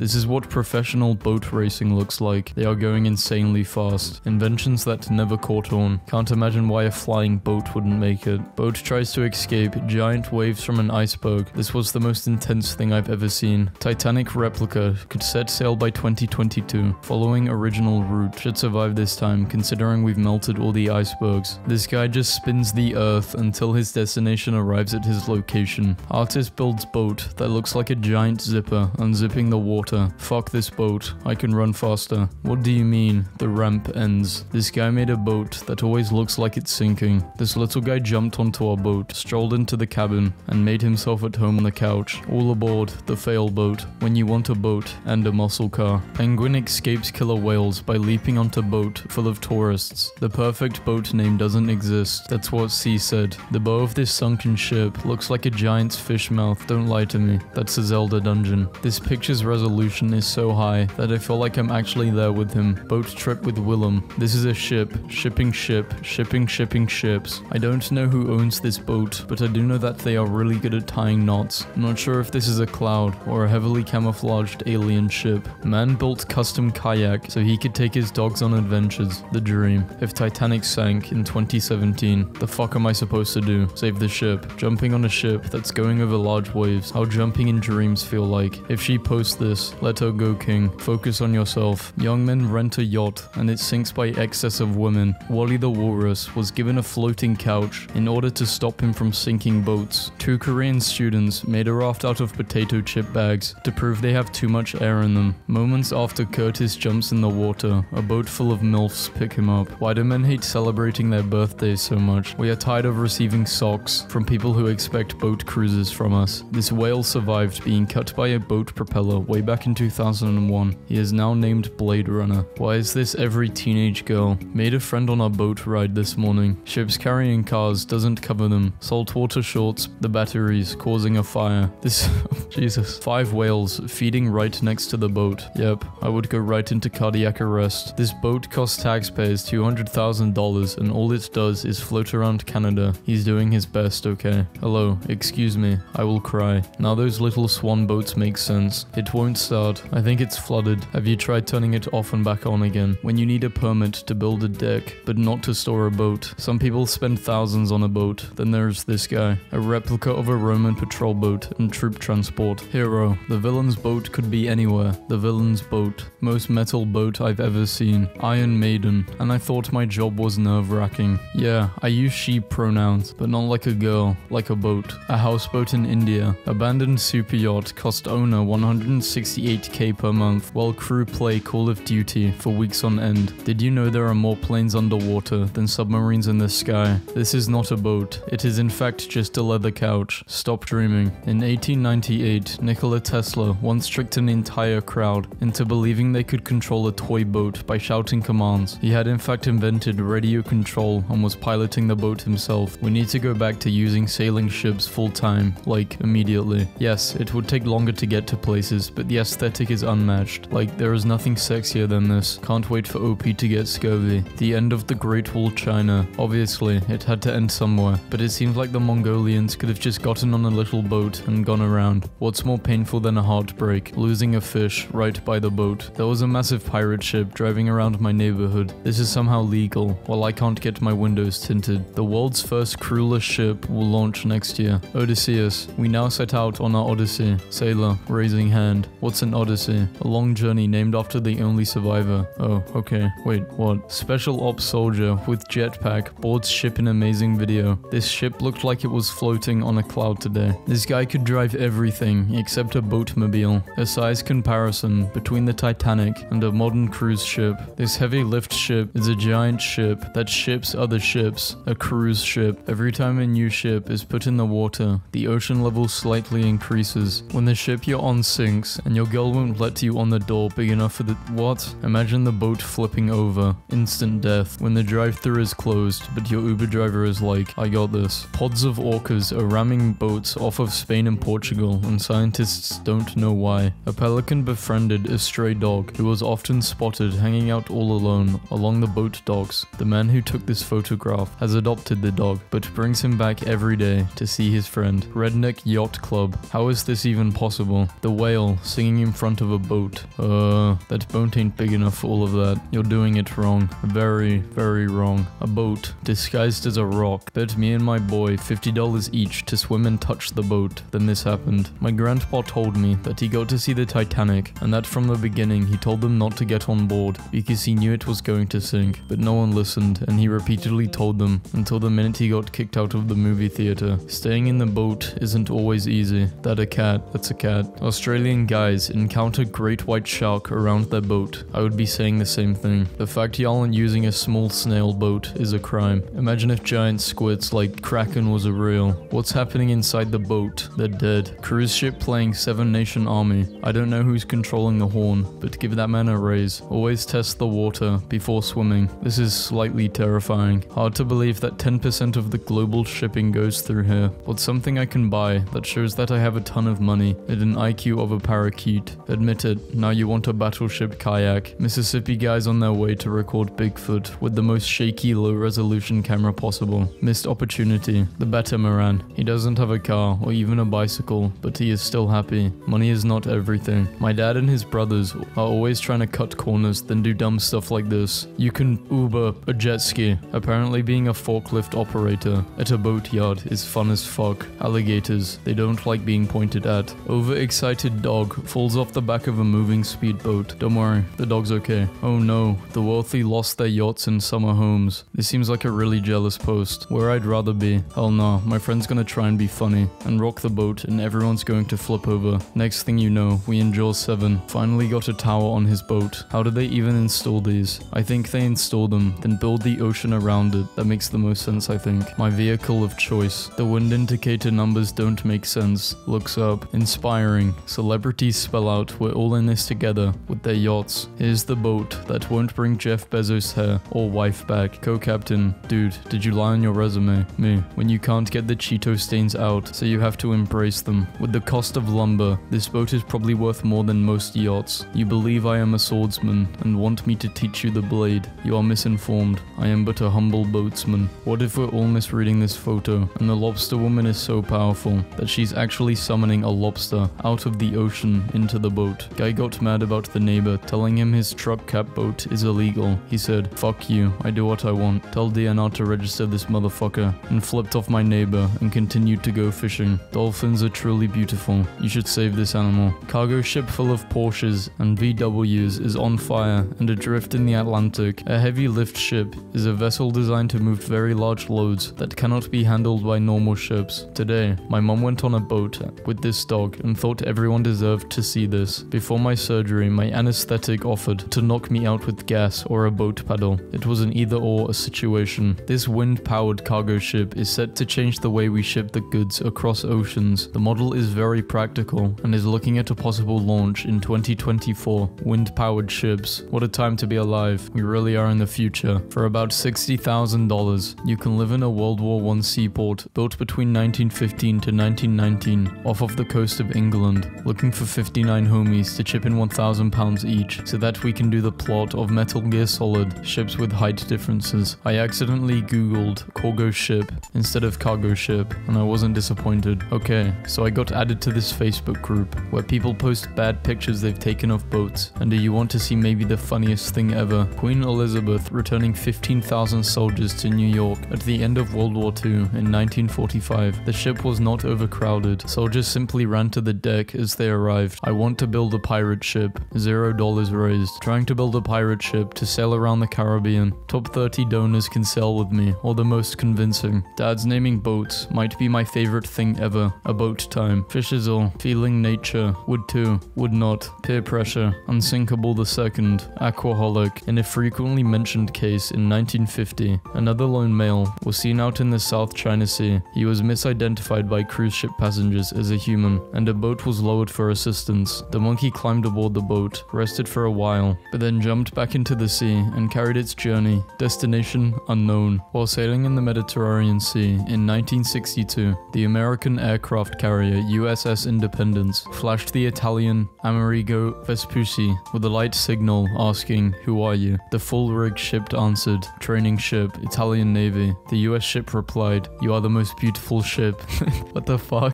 This is what professional boat racing looks like. They are going insanely fast. Inventions that never caught on. Can't imagine why a flying boat wouldn't make it. Boat tries to escape giant waves from an iceberg. This was the most intense thing I've ever seen. Titanic replica could set sail by 2022. Following original route. Should survive this time considering we've melted all the icebergs. This guy just spins the earth until his destination arrives at his location. Artist builds boat that looks like a giant zipper unzipping the water. Fuck this boat. I can run faster. What do you mean? The ramp ends. This guy made a boat that always looks like it's sinking. This little guy jumped onto our boat, strolled into the cabin, and made himself at home on the couch. All aboard the fail boat. When you want a boat and a muscle car. Penguin escapes killer whales by leaping onto boat full of tourists. The perfect boat name doesn't exist. That's what C said. The bow of this sunken ship looks like a giant's fish mouth. Don't lie to me. That's a Zelda dungeon. This picture's resolution is so high that I feel like I'm actually there with him. Boat trip with Willem. This is a ship. Shipping ships. I don't know who owns this boat, but I do know that they are really good at tying knots. I'm not sure if this is a cloud or a heavily camouflaged alien ship. Man built custom kayak so he could take his dogs on adventures. The dream. If Titanic sank in 2017, the fuck am I supposed to do? Save the ship. Jumping on a ship that's going over large waves. How jumping in dreams feel like. If she posts this, let her go king. Focus on yourself. Young men rent a yacht and it sinks by excess of women. Wally the Walrus was given a floating couch in order to stop him from sinking boats. 2 Korean students made a raft out of potato chip bags to prove they have too much air in them. Moments after Curtis jumps in the water, a boat full of MILFs pick him up. Why do men hate celebrating their birthdays so much? We are tired of receiving socks from people who expect boat cruises from us. This whale survived being cut by a boat propeller way back in 2001. He is now named Blade Runner. Why is this every teenage girl? Made a friend on our boat ride this morning. Ships carrying cars doesn't cover them. Saltwater shorts, the batteries causing a fire. This, Jesus. 5 whales feeding right next to the boat. Yep, I would go right into cardiac arrest. This boat costs taxpayers $200,000 and all it does is float around Canada. He's doing his best, okay? Hello, excuse me, I will cry. Now those little swan boats make sense. It won't start. I think it's flooded. Have you tried turning it off and back on again? When you need a permit to build a deck, but not to store a boat. Some people spend thousands on a boat. Then there's this guy. A replica of a Roman patrol boat and troop transport. Hero. The villain's boat could be anywhere. The villain's boat. Most metal boat I've ever seen. Iron Maiden. And I thought my job was nerve-wracking. Yeah, I use she pronouns, but not like a girl, like a boat. A houseboat in India. Abandoned super yacht cost owner $168k per month, while crew play Call of Duty for weeks on end. Did you know there are more planes underwater than submarines in the sky? This is not a boat. It is in fact just a leather couch. Stop dreaming. In 1898, Nikola Tesla once tricked an entire crowd into believing they could control a toy boat by shouting commands. He had in fact invented radio control and was piloting the boat himself. We need to go back to using sailing ships full time, like immediately. Yes, it would take longer to get to places, but the aesthetic is unmatched. Like, there is nothing sexier than this. Can't wait for OP to get scurvy. The end of the Great Wall China. Obviously, it had to end somewhere, but it seems like the Mongolians could have just gotten on a little boat and gone around. What's more painful than a heartbreak? Losing a fish right by the boat. There was a massive pirate ship driving around my neighborhood. This is somehow legal, while I can't get my windows tinted. The world's first crewless ship will launch next year. Odysseus. We now set out on our odyssey. Sailor, raising hand. What's an odyssey? A long journey named after the only survivor. Oh, okay. Wait, what? Special ops soldier with jetpack boards ship in amazing video. This ship looked like it was floating on a cloud today. This guy could drive everything except a boatmobile. A size comparison between the Titanic and a modern cruise ship. This heavy lift ship is a giant ship that ships other ships. A cruise ship. Every time a new ship is put in the water, the ocean level slightly increases. When the ship you're on sinks and your girl won't let you on the door big enough for the— what? Imagine the boat flipping over. Instant death. When the drive-thru is closed, but your Uber driver is like, I got this. Pods of orcas are ramming boats off of Spain and Portugal, and scientists don't know why. A pelican befriended a stray dog who was often spotted hanging out all alone along the boat docks. The man who took this photograph has adopted the dog, but brings him back every day to see his friend. Redneck Yacht Club. How is this even possible? The whale singing swinging in front of a boat. That boat ain't big enough for all of that. You're doing it wrong. Very, very wrong. A boat, disguised as a rock. Bet me and my boy $50 each to swim and touch the boat. Then this happened. My grandpa told me that he got to see the Titanic, and that from the beginning he told them not to get on board because he knew it was going to sink. But no one listened, and he repeatedly told them until the minute he got kicked out of the movie theater. Staying in the boat isn't always easy. That's a cat. Australian guys encounter great white shark around their boat. I would be saying the same thing. The fact y'all aren't using a small snail boat is a crime. Imagine if giant squids like Kraken was a real. What's happening inside the boat? They're dead. Cruise ship playing Seven Nation Army. I don't know who's controlling the horn, but give that man a raise. Always test the water before swimming. This is slightly terrifying. Hard to believe that 10% of the global shipping goes through here. What's something I can buy that shows that I have a ton of money and an IQ of a parakeet? Admit it, now you want a battleship kayak. Mississippi guys on their way to record Bigfoot with the most shaky low-resolution camera possible. Missed opportunity. The Batamaran. He doesn't have a car or even a bicycle, but he is still happy. Money is not everything. My dad and his brothers are always trying to cut corners, then do dumb stuff like this. You can Uber a jet ski. Apparently being a forklift operator at a boat yard is fun as fuck. Alligators. They don't like being pointed at. Overexcited dog falls off the back of a moving speedboat. Don't worry, the dog's okay. Oh no, the wealthy lost their yachts and summer homes. This seems like a really jealous post. Where I'd rather be. Hell no, my friend's gonna try and be funny and rock the boat and everyone's going to flip over. Next thing you know, we in Jaws 7 finally got a tower on his boat. How did they even install these? I think they install them, then build the ocean around it. That makes the most sense, I think. My vehicle of choice. The wind indicator numbers don't make sense. Looks up. Inspiring. Celebrities spell out, we're all in this together with their yachts. Here's the boat that won't bring Jeff Bezos' hair or wife back. Co-captain. Dude, did you lie on your resume? Me. When you can't get the Cheeto stains out, so you have to embrace them. With the cost of lumber, this boat is probably worth more than most yachts. You believe I am a swordsman and want me to teach you the blade. You are misinformed. I am but a humble boatsman. What if we're all misreading this photo and the lobster woman is so powerful that she's actually summoning a lobster out of the ocean into the boat? Guy got mad about the neighbor telling him his truck cap boat is illegal. He said, "Fuck you, I do what I want. Tell DNR to register this motherfucker," and flipped off my neighbor and continued to go fishing. Dolphins are truly beautiful. You should save this animal. Cargo ship full of Porsches and VWs is on fire and adrift in the Atlantic. A heavy lift ship is a vessel designed to move very large loads that cannot be handled by normal ships. Today, my mom went on a boat with this dog and thought everyone deserved to see this. Before my surgery, my anesthetic offered to knock me out with gas or a boat paddle. It was an either-or situation. This wind-powered cargo ship is set to change the way we ship the goods across oceans. The model is very practical and is looking at a possible launch in 2024. Wind-powered ships. What a time to be alive. We really are in the future. For about $60,000, you can live in a World War I seaport built between 1915 to 1919 off of the coast of England, looking for 59 homies to chip in £1,000 each so that we can do the plot of Metal Gear Solid, ships with height differences. I accidentally googled cargo ship instead of cargo ship and I wasn't disappointed. Okay, so I got added to this Facebook group where people post bad pictures they've taken of boats. And do you want to see maybe the funniest thing ever? Queen Elizabeth returning 15,000 soldiers to New York at the end of World War II in 1945. The ship was not overcrowded. Soldiers simply ran to the deck as they arrived. I want to build a pirate ship. $0 raised. Trying to build a pirate ship to sail around the Caribbean. Top 30 donors can sail with me, or the most convincing. Dad's naming boats might be my favorite thing ever. A boat time. Fishizzle. Feeling nature. Would too. Would not. Peer pressure. Unsinkable the second. Aquaholic. In a frequently mentioned case in 1950, another lone male was seen out in the South China Sea. He was misidentified by cruise ship passengers as a human, and a boat was lowered for assistance. The monkey climbed aboard the boat, rested for a while, but then jumped back into the sea and carried its journey, destination unknown. While sailing in the Mediterranean Sea in 1962, the American aircraft carrier USS Independence flashed the Italian Amerigo Vespucci with a light signal asking, "Who are you?" The full-rigged ship answered, "Training ship, Italian Navy." The US ship replied, "You are the most beautiful ship." What the fuck?